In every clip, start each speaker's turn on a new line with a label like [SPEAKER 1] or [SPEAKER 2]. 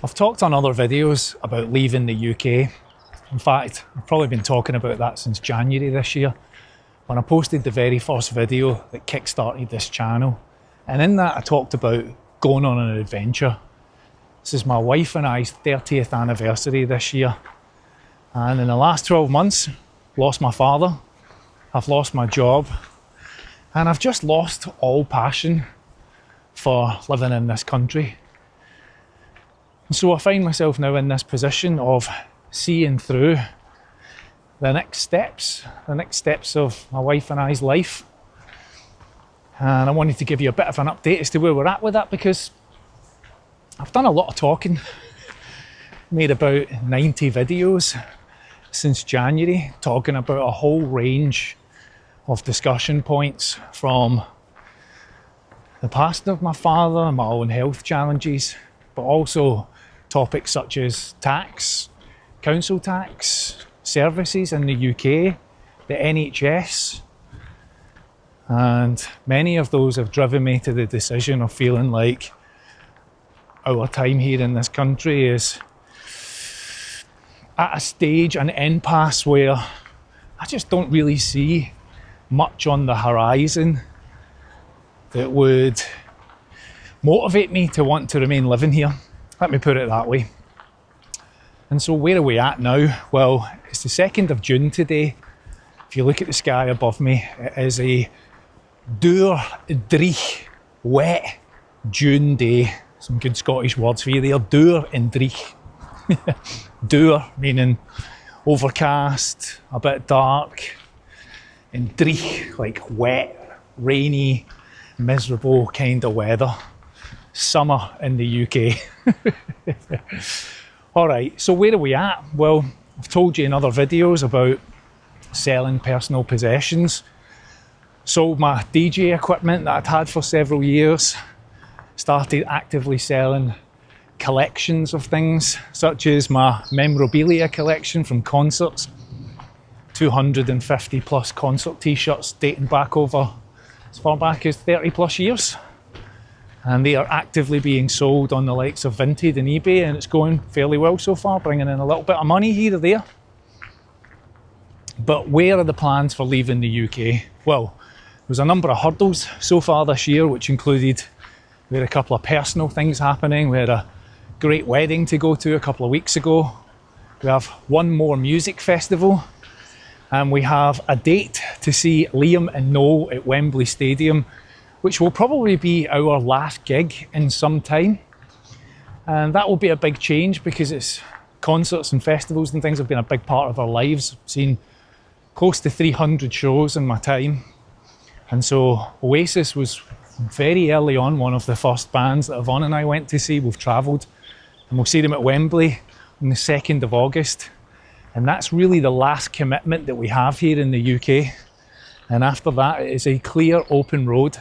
[SPEAKER 1] I've talked on other videos about leaving the UK. In fact, I've probably been talking about that since January this year, when I posted the very first video that kickstarted this channel. And in that I talked about going on an adventure. This is my wife and I's 30th anniversary this year. And in the last 12 months, lost my father, I've lost my job, and I've just lost all passion for living in this country. And so I find myself now in this position of seeing through the next steps of my wife and I's life. And I wanted to give you a bit of an update as to where we're at with that, because I've done a lot of talking, made about 90 videos since January, talking about a whole range of discussion points, from the passing of my father, my own health challenges, but also topics such as tax, council tax, services in the UK, the NHS, and many of those have driven me to the decision of feeling like our time here in this country is at a stage, an impasse, where I just don't really see much on the horizon that would motivate me to want to remain living here. Let me put it that way. And so where are we at now? Well, it's the 2nd of June today. If you look at the sky above me, it is a dour, dreich, wet June day. Some good Scottish words for you there, dour and dreich. Dour meaning overcast, a bit dark, and dreich like wet, rainy, miserable kind of weather. Summer in the UK. Alright, so where are we at? Well, I've told you in other videos about selling personal possessions. Sold my DJ equipment that I'd had for several years. Started actively selling collections of things, such as my memorabilia collection from concerts. 250 plus concert t-shirts dating back over as far back as 30 plus years. And they are actively being sold on the likes of Vinted and eBay, and it's going fairly well so far, bringing in a little bit of money here or there. But where are the plans for leaving the UK? Well, there's a number of hurdles so far this year, which included, we had a couple of personal things happening. We had a great wedding to go to a couple of weeks ago. We have one more music festival, and we have a date to see Liam and Noel at Wembley Stadium, which will probably be our last gig in some time. And that will be a big change, because it's concerts and festivals and things have been a big part of our lives. I've seen close to 300 shows in my time. And so Oasis was very early on one of the first bands that Yvonne and I went to see. We've travelled, and we'll see them at Wembley on the 2nd of August. And that's really the last commitment that we have here in the UK. And after that, it is a clear, open road.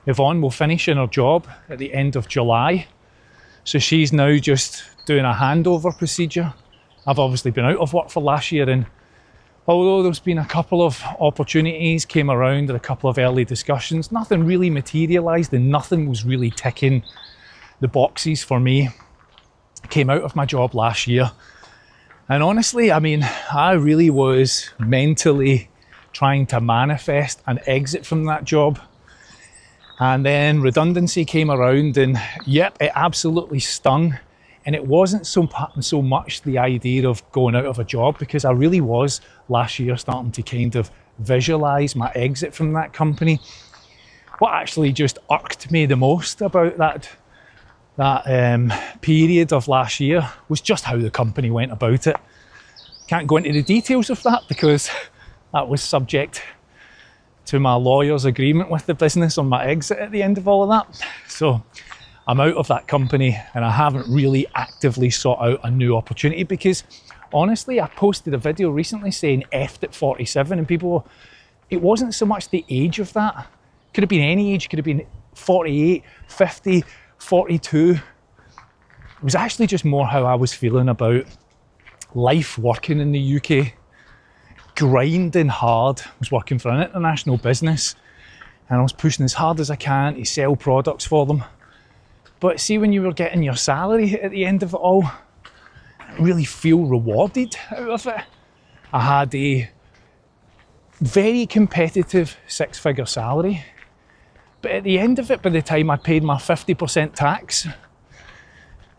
[SPEAKER 1] Yvonne will finish in her job at the end of July. So she's now just doing a handover procedure. I've obviously been out of work for last year, and although there's been a couple of opportunities came around and a couple of early discussions, nothing really materialised and nothing was really ticking the boxes for me. I came out of my job last year, and honestly, I mean, I really was mentally trying to manifest an exit from that job. And then redundancy came around, and yep, it absolutely stung. And it wasn't so much the idea of going out of a job, because I really was last year starting to kind of visualise my exit from that company. What actually just irked me the most about that period of last year was just how the company went about it. Can't go into the details of that, because that was subject to my lawyer's agreement with the business on my exit at the end of all of that. So I'm out of that company, and I haven't really actively sought out a new opportunity, because honestly, I posted a video recently saying effed at 47, and people, it wasn't so much the age of that. Could have been any age, could have been 48, 50, 42. It was actually just more how I was feeling about life working in the UK. Grinding hard. I was working for an international business, and I was pushing as hard as I can to sell products for them. But see, when you were getting your salary at the end of it all, really feel rewarded out of it. I had a very competitive 6-figure salary, but at the end of it, by the time I paid my 50% tax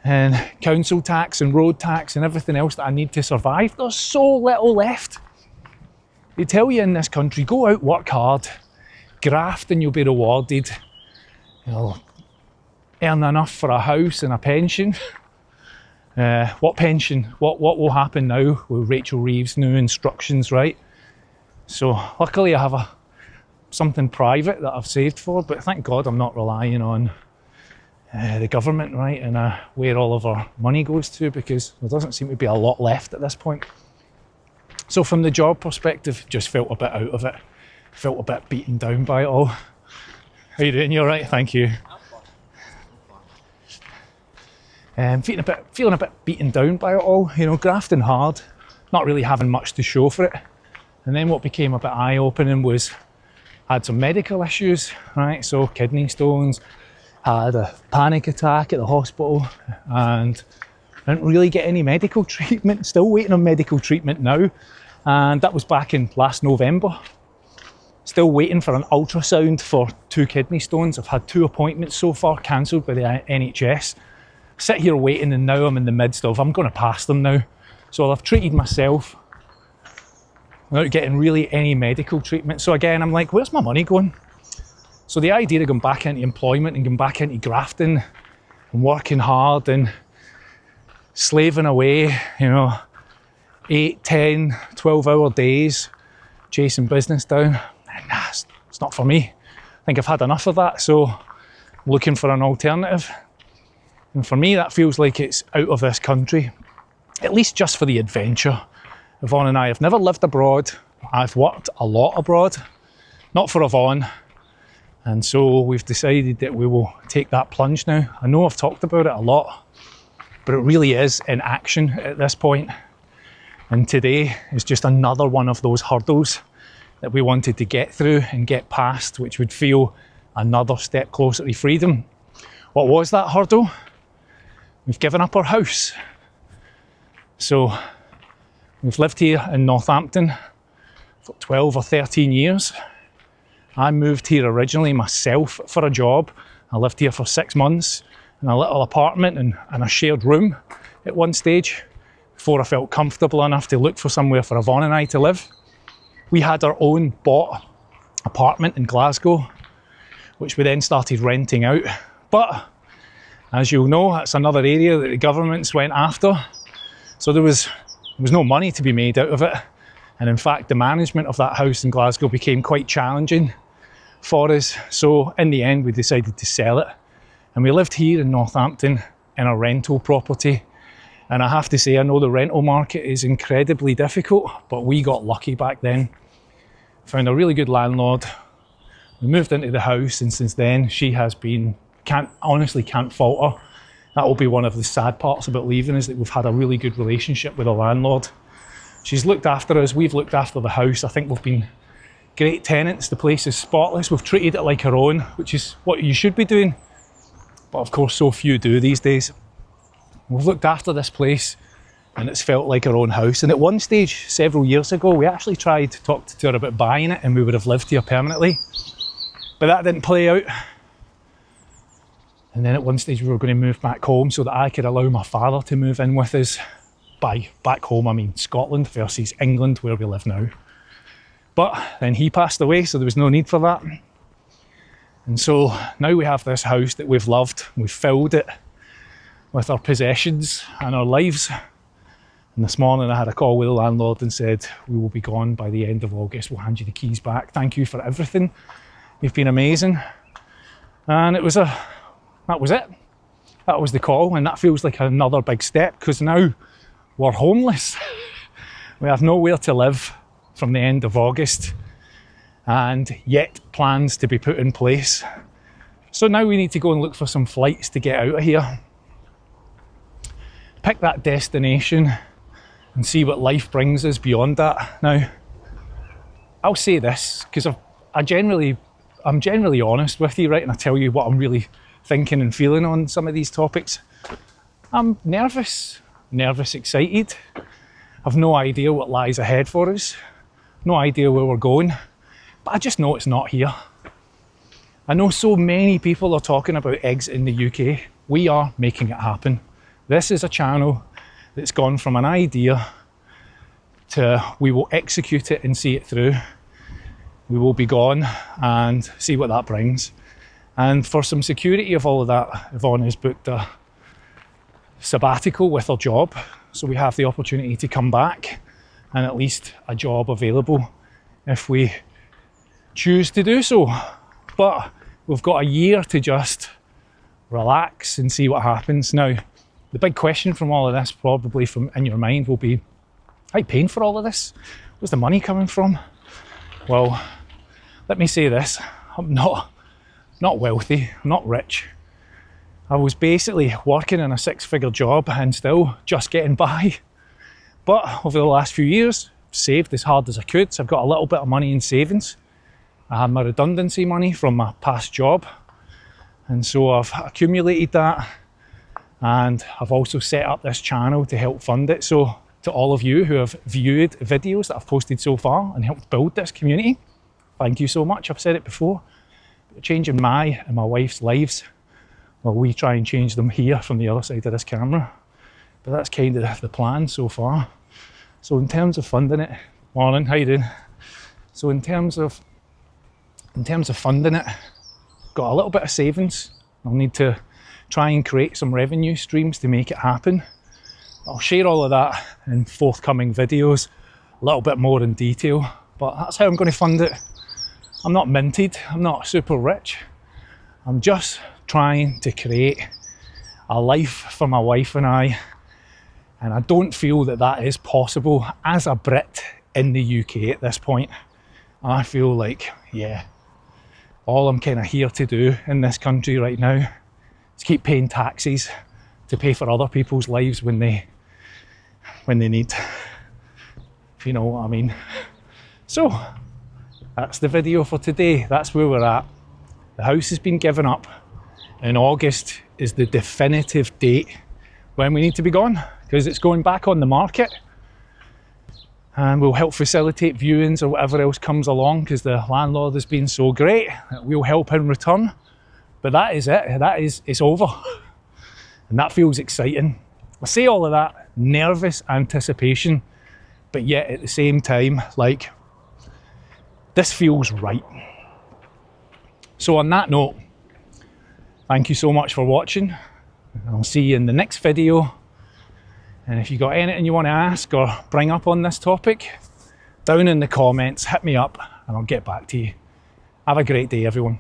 [SPEAKER 1] and council tax and road tax and everything else that I need to survive, there's so little left. They tell you in this country, go out, work hard, graft and you'll be rewarded. You'll earn enough for a house and a pension. What pension? What will happen now with Rachel Reeves' new instructions, right? So luckily I have something private that I've saved for, but thank God I'm not relying on the government, right, and where all of our money goes to, because there doesn't seem to be a lot left at this point. So from the job perspective, just felt a bit out of it. Felt a bit beaten down by it all. How you doing? You all right? Thank you. Feeling a bit beaten down by it all, you know, grafting hard, not really having much to show for it. And then what became a bit eye-opening was I had some medical issues, right? So kidney stones, had a panic attack at the hospital, and I didn't really get any medical treatment. Still waiting on medical treatment now, and that was back in last November. Still waiting for an ultrasound for 2 kidney stones. I've had 2 appointments so far cancelled by the NHS. Sit here waiting, and now I'm in the midst of, I'm going to pass them now. So I've treated myself without getting really any medical treatment. So again, I'm like, where's my money going? So the idea of going back into employment and going back into grafting and working hard and slaving away, you know, 8, 10, 12-hour days, chasing business down, nah, it's not for me. I think I've had enough of that, so I'm looking for an alternative. And for me, that feels like it's out of this country, at least just for the adventure. Yvonne and I have never lived abroad. I've worked a lot abroad, not for Yvonne. And so we've decided that we will take that plunge now. I know I've talked about it a lot, but it really is in action at this point. And today is just another one of those hurdles that we wanted to get through and get past, which would feel another step closer to freedom. What was that hurdle? We've given up our house. So we've lived here in Northampton for 12 or 13 years. I moved here originally myself for a job. I lived here for 6 months in a little apartment and a shared room at one stage before I felt comfortable enough to look for somewhere for Yvonne and I to live. We had our own bought apartment in Glasgow, which we then started renting out. But as you'll know, that's another area that the governments went after. So there was no money to be made out of it. And in fact, the management of that house in Glasgow became quite challenging for us. So in the end, we decided to sell it. And we lived here in Northampton in a rental property. And I have to say, I know the rental market is incredibly difficult, but we got lucky back then. Found a really good landlord. We moved into the house, and since then, she has been, honestly can't fault her. That will be one of the sad parts about leaving, is that we've had a really good relationship with the landlord. She's looked after us, we've looked after the house. I think we've been great tenants. The place is spotless. We've treated it like our own, which is what you should be doing. But of course, so few do these days. We've looked after this place and it's felt like our own house. And at one stage, several years ago, we actually tried to talk to her about buying it and we would have lived here permanently. But that didn't play out. And then at one stage we were going to move back home so that I could allow my father to move in with us. By back home, I mean Scotland versus England, where we live now. But then he passed away, so there was no need for that. And so now we have this house that we've loved. We've filled it with our possessions and our lives. And this morning I had a call with the landlord and said, we will be gone by the end of August. We'll hand you the keys back. Thank you for everything. You've been amazing. And that was it. That was the call, and that feels like another big step, because now we're homeless. We have nowhere to live from the end of August, and yet plans to be put in place. So now we need to go and look for some flights to get out of here. Pick that destination and see what life brings us beyond that. Now, I'll say this, because I'm generally honest with you, right? And I tell you what I'm really thinking and feeling on some of these topics. I'm nervous, excited. I've no idea what lies ahead for us, no idea where we're going, but I just know it's not here. I know so many people are talking about exiting the UK. We are making it happen. This is a channel that's gone from an idea to we will execute it and see it through. We will be gone and see what that brings. And for some security of all of that, Yvonne has booked a sabbatical with her job. So we have the opportunity to come back and at least a job available if we choose to do so. But we've got a year to just relax and see what happens. Now, the big question from all of this, probably from in your mind, will be, how are you paying for all of this? Where's the money coming from? Well, let me say this, I'm not wealthy, I'm not rich. I was basically working in a 6-figure job and still just getting by. But over the last few years, saved as hard as I could. So I've got a little bit of money in savings. I had my redundancy money from my past job. And so I've accumulated that. And I've also set up this channel to help fund it. So to all of you who have viewed videos that I've posted so far and helped build this community, thank you so much. I've said it before. Changing my and my wife's lives, well, we try and change them here from the other side of this camera. But that's kind of the plan so far. So in terms of funding it, morning, how you doing? So in terms of funding it, got a little bit of savings. I'll need to try and create some revenue streams to make it happen. I'll share all of that in forthcoming videos, a little bit more in detail, but that's how I'm going to fund it. I'm not minted, I'm not super rich. I'm just trying to create a life for my wife and I don't feel that that is possible as a Brit in the UK at this point. I feel like, yeah, all I'm kind of here to do in this country right now is keep paying taxes to pay for other people's lives when they need, if you know what I mean. So that's the video for today. That's where we're at. The house has been given up, and August is the definitive date when we need to be gone, because it's going back on the market, and we'll help facilitate viewings or whatever else comes along, because the landlord has been so great that we'll help in return. But that is it. It's over, and that feels exciting. I say all of that, nervous anticipation, but yet at the same time, like, this feels right. So on that note, thank you so much for watching. I'll see you in the next video. And if you got anything you want to ask or bring up on this topic, down in the comments, hit me up and I'll get back to you. Have a great day, everyone.